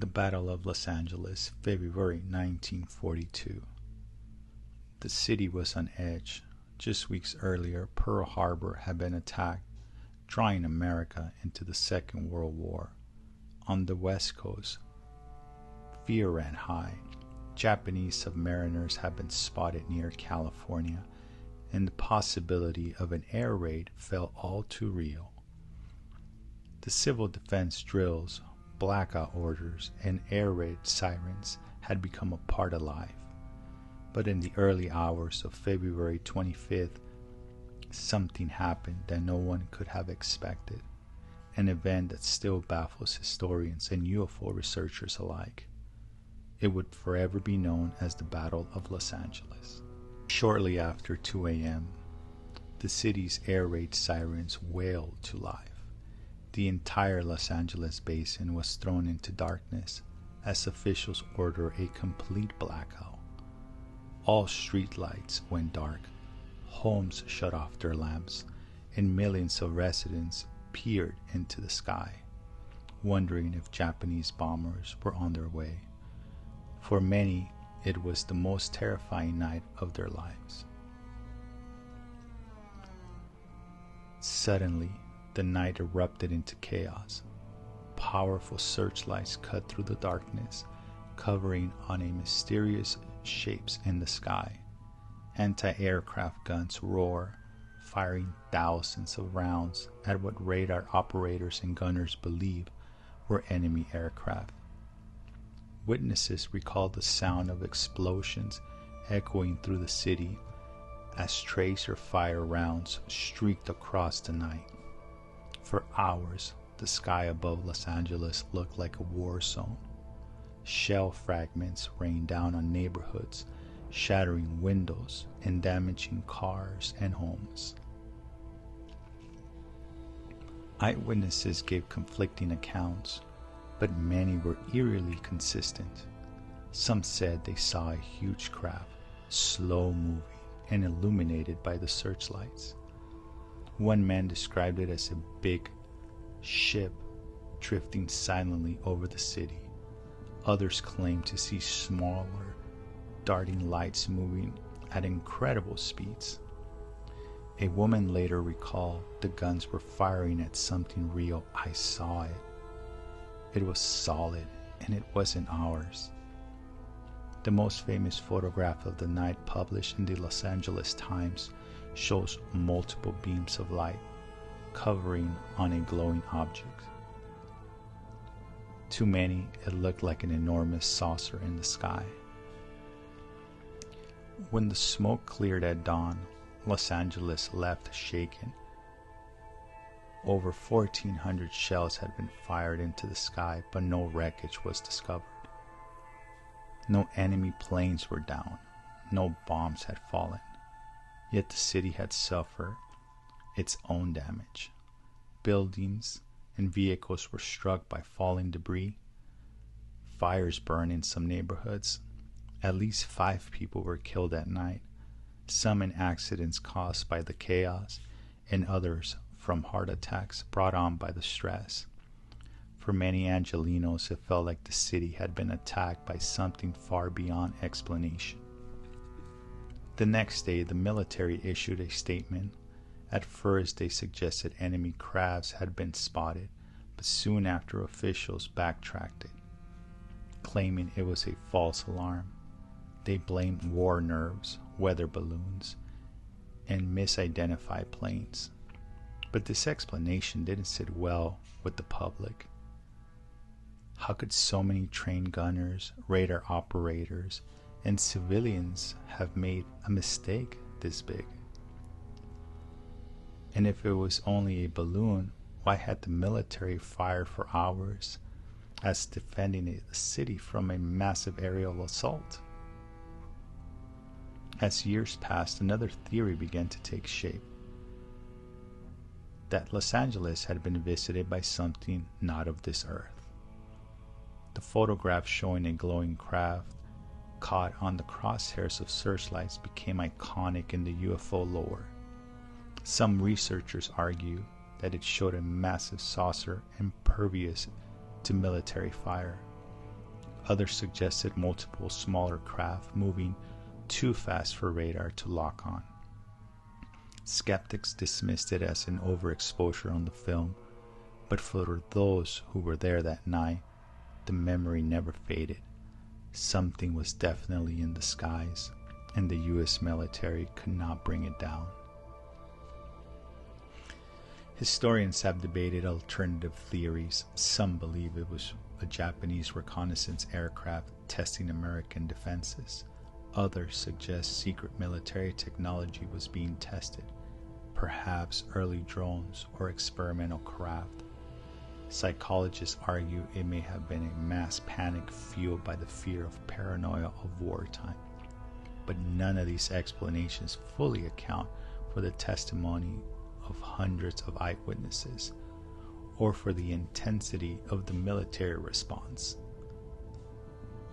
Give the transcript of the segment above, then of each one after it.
The Battle of Los Angeles, February 1942. The city was on edge. Just weeks earlier, Pearl Harbor had been attacked, drawing America into the Second World War. On the West Coast, fear ran high. Japanese submariners had been spotted near California, and the possibility of an air raid felt all too real. The civil defense drills, blackout orders, and air raid sirens had become a part of life. But in the early hours of February 25th, something happened that no one could have expected, an event that still baffles historians and UFO researchers alike. It would forever be known as the Battle of Los Angeles. Shortly after 2 a.m., the city's air raid sirens wailed to life. The entire Los Angeles basin was thrown into darkness as officials ordered a complete blackout. All street lights went dark, homes shut off their lamps, and millions of residents peered into the sky, wondering if Japanese bombers were on their way. For many, it was the most terrifying night of their lives. Suddenly, the night erupted into chaos. Powerful searchlights cut through the darkness, covering on a mysterious shapes in the sky. Anti-aircraft guns roar, firing thousands of rounds at what radar operators and gunners believe were enemy aircraft. Witnesses recall the sound of explosions echoing through the city as tracer fire rounds streaked across the night. For hours, the sky above Los Angeles looked like a war zone. Shell fragments rained down on neighborhoods, shattering windows and damaging cars and homes. Eyewitnesses gave conflicting accounts, but many were eerily consistent. Some said they saw a huge craft, slow-moving and illuminated by the searchlights. One man described it as a big ship drifting silently over the city. Others claimed to see smaller, darting lights moving at incredible speeds. A woman later recalled the guns were firing at something real. I saw it. It was solid, and it wasn't ours. The most famous photograph of the night, published in the Los Angeles Times, shows multiple beams of light covering on a glowing object. To many, it looked like an enormous saucer in the sky. When the smoke cleared at dawn, Los Angeles left shaken. Over 1,400 shells had been fired into the sky, but no wreckage was discovered. No enemy planes were down. No bombs had fallen. Yet the city had suffered its own damage. Buildings and vehicles were struck by falling debris. Fires burned in some neighborhoods. At least 5 people were killed that night, some in accidents caused by the chaos, and others from heart attacks brought on by the stress. For many Angelenos, it felt like the city had been attacked by something far beyond explanation. The next day, the military issued a statement. At first, they suggested enemy crafts had been spotted, but soon after, officials backtracked it, claiming it was a false alarm. They blamed war nerves, weather balloons, and misidentified planes. But this explanation didn't sit well with the public. How could so many trained gunners, radar operators, and civilians have made a mistake this big? And if it was only a balloon, why had the military fire for hours as defending the city from a massive aerial assault? As years passed, another theory began to take shape. That Los Angeles had been visited by something not of this earth. The photograph showing a glowing craft caught on the crosshairs of searchlights became iconic in the UFO lore. Some researchers argue that it showed a massive saucer impervious to military fire. Others suggested multiple smaller craft moving too fast for radar to lock on. Skeptics dismissed it as an overexposure on the film, but for those who were there that night, the memory never faded. Something was definitely in the skies, and the U.S. military could not bring it down. Historians have debated alternative theories. Some believe it was a Japanese reconnaissance aircraft testing American defenses. Others suggest secret military technology was being tested, perhaps early drones or experimental craft. Psychologists argue it may have been a mass panic fueled by the fear of paranoia of wartime. But none of these explanations fully account for the testimony of hundreds of eyewitnesses, or for the intensity of the military response.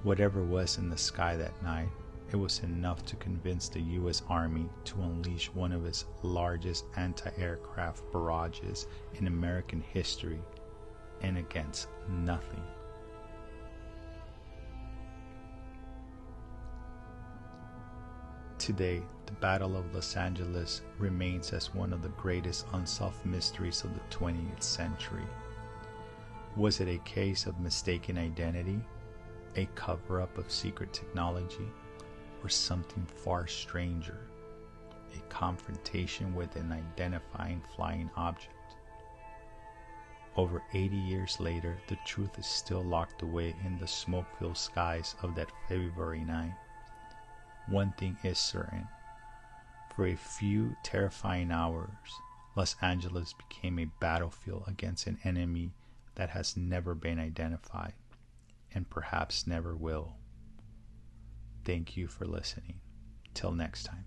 Whatever was in the sky that night, it was enough to convince the U.S. Army to unleash one of its largest anti-aircraft barrages in American history, and against nothing. Today, the Battle of Los Angeles remains as one of the greatest unsolved mysteries of the 20th century. Was it a case of mistaken identity, a cover-up of secret technology, or something far stranger, a confrontation with an identifying flying object? Over 80 years later, the truth is still locked away in the smoke-filled skies of that February night. One thing is certain. For a few terrifying hours, Los Angeles became a battlefield against an enemy that has never been identified, and perhaps never will. Thank you for listening. Till next time.